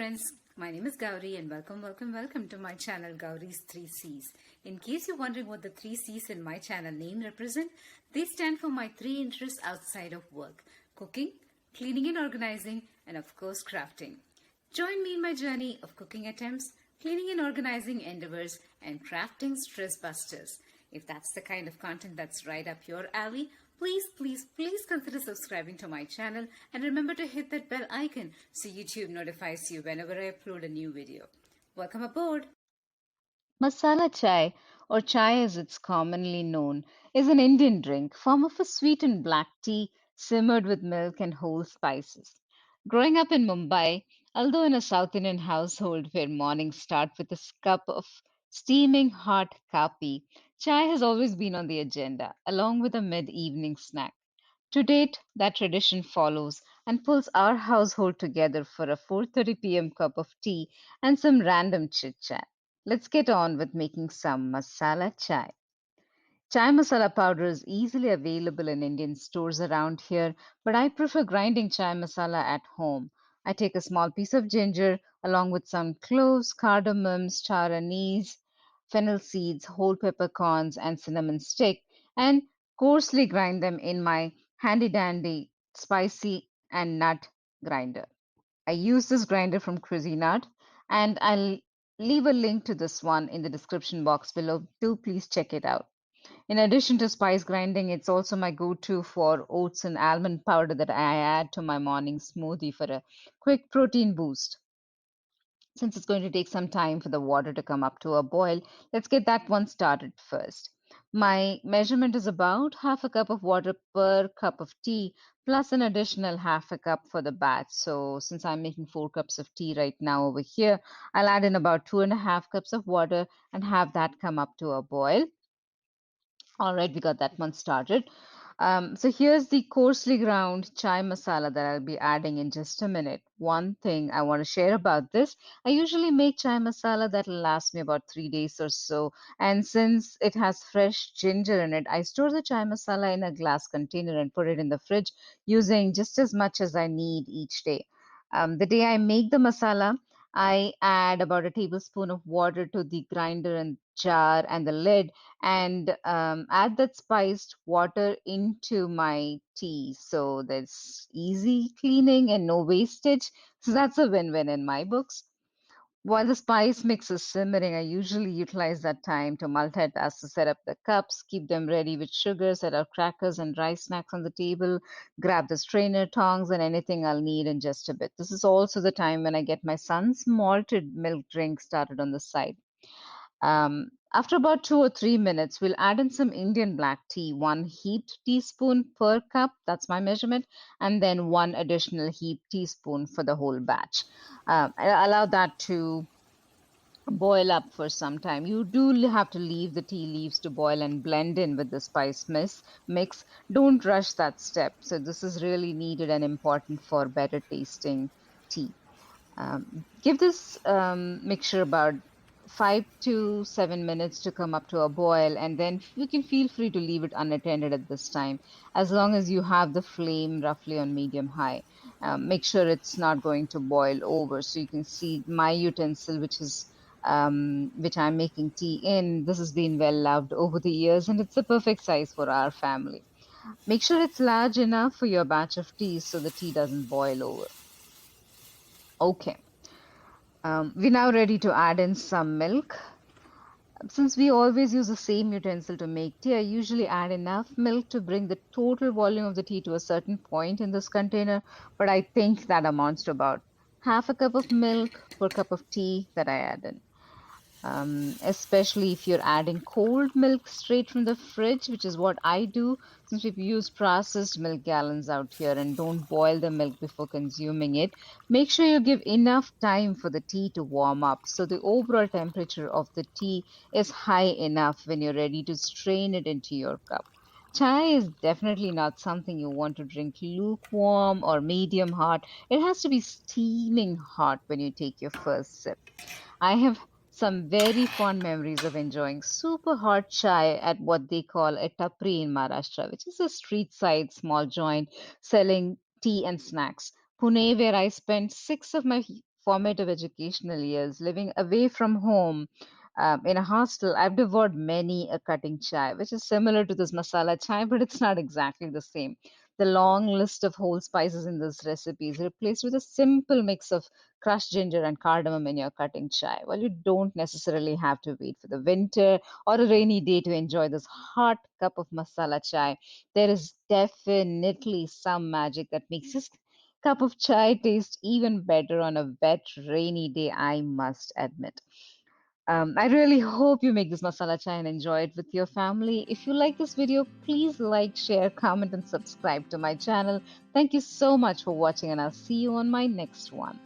friends, my name is Gauri and welcome to my channel Gauri's 3 C's. In case you're wondering what the 3 C's in my channel name represent, they stand for my 3 interests outside of work: cooking, cleaning and organizing, and of course crafting. Join me in my journey of cooking attempts, cleaning and organizing endeavors, and crafting stress busters. If that's the kind of content that's right up your alley, please consider subscribing to my channel and remember to hit that bell icon so YouTube notifies you whenever I upload a new video. Welcome aboard! Masala chai, or chai as it's commonly known, is an Indian drink, form of a sweetened black tea simmered with milk and whole spices. Growing up in Mumbai, although in a South Indian household where mornings start with a cup of steaming hot kapi, chai has always been on the agenda, along with a mid-evening snack. To date, that tradition follows and pulls our household together for a 4:30 p.m. cup of tea and some random chit-chat. Let's get on with making some masala chai. Chai masala powder is easily available in Indian stores around here, but I prefer grinding chai masala at home. I take a small piece of ginger along with some cloves, cardamom, star anise, fennel seeds, whole peppercorns, and cinnamon stick, and coarsely grind them in my handy dandy spicy and nut grinder. I use this grinder from Cuisinart, and I'll leave a link to this one in the description box below. Do please check it out. In addition to spice grinding, it's also my go-to for oats and almond powder that I add to my morning smoothie for a quick protein boost. Since it's going to take some time for the water to come up to a boil, let's get that one started first. My measurement is about half a cup of water per cup of tea, plus an additional half a cup for the batch. So since I'm making 4 cups of tea right now over here, I'll add in about 2.5 cups of water and have that come up to a boil. All right, we got that one started. So here's the coarsely ground chai masala that I'll be adding in just a minute. One thing I want to share about this, I usually make chai masala that'll last me about 3 days or so. And since it has fresh ginger in it, I store the chai masala in a glass container and put it in the fridge using just as much as I need each day. The day I make the masala, I add about a tablespoon of water to the grinder and jar and the lid and add that spiced water into my tea. So there's easy cleaning and no wastage. So that's a win-win in my books. While the spice mix is simmering, I usually utilize that time to multitask to set up the cups, keep them ready with sugar, set up crackers and dry snacks on the table, grab the strainer, tongs, and anything I'll need in just a bit. This is also the time when I get my son's malted milk drink started on the side. After about 2 or 3 minutes, we'll add in some Indian black tea, 1 heaped teaspoon per cup, that's my measurement, and then one additional heaped teaspoon for the whole batch. Allow that to boil up for some time. You do have to leave the tea leaves to boil and blend in with the spice mix. Don't rush that step. So this is really needed and important for better tasting tea. Give this mixture about 5 to 7 minutes to come up to a boil, and then you can feel free to leave it unattended at this time, as long as you have the flame roughly on medium high. Make sure it's not going to boil over. So you can see my utensil, which I'm making tea in. This has been well loved over the years, and it's the perfect size for our family. Make sure it's large enough for your batch of tea so the tea doesn't boil over. Okay. We're now ready to add in some milk. Since we always use the same utensil to make tea, I usually add enough milk to bring the total volume of the tea to a certain point in this container, but I think that amounts to about half a cup of milk per cup of tea that I add in. Especially if you're adding cold milk straight from the fridge, which is what I do, since we use processed milk gallons out here and don't boil the milk before consuming it. Make sure you give enough time for the tea to warm up so the overall temperature of the tea is high enough when you're ready to strain it into your cup. Chai is definitely not something you want to drink lukewarm or medium hot. It has to be steaming hot when you take your first sip. I have some very fond memories of enjoying super hot chai at what they call a tapri in Maharashtra, which is a street side small joint selling tea and snacks. Pune, where I spent 6 of my formative educational years, living away from home in a hostel, I've devoured many a cutting chai, which is similar to this masala chai, but it's not exactly the same. The long list of whole spices in this recipe is replaced with a simple mix of crushed ginger and cardamom in your cutting chai. Well, you don't necessarily have to wait for the winter or a rainy day to enjoy this hot cup of masala chai. There is definitely some magic that makes this cup of chai taste even better on a wet, rainy day, I must admit. I really hope you make this masala chai and enjoy it with your family. If you like this video, please like, share, comment, and subscribe to my channel. Thank you so much for watching, and I'll see you on my next one.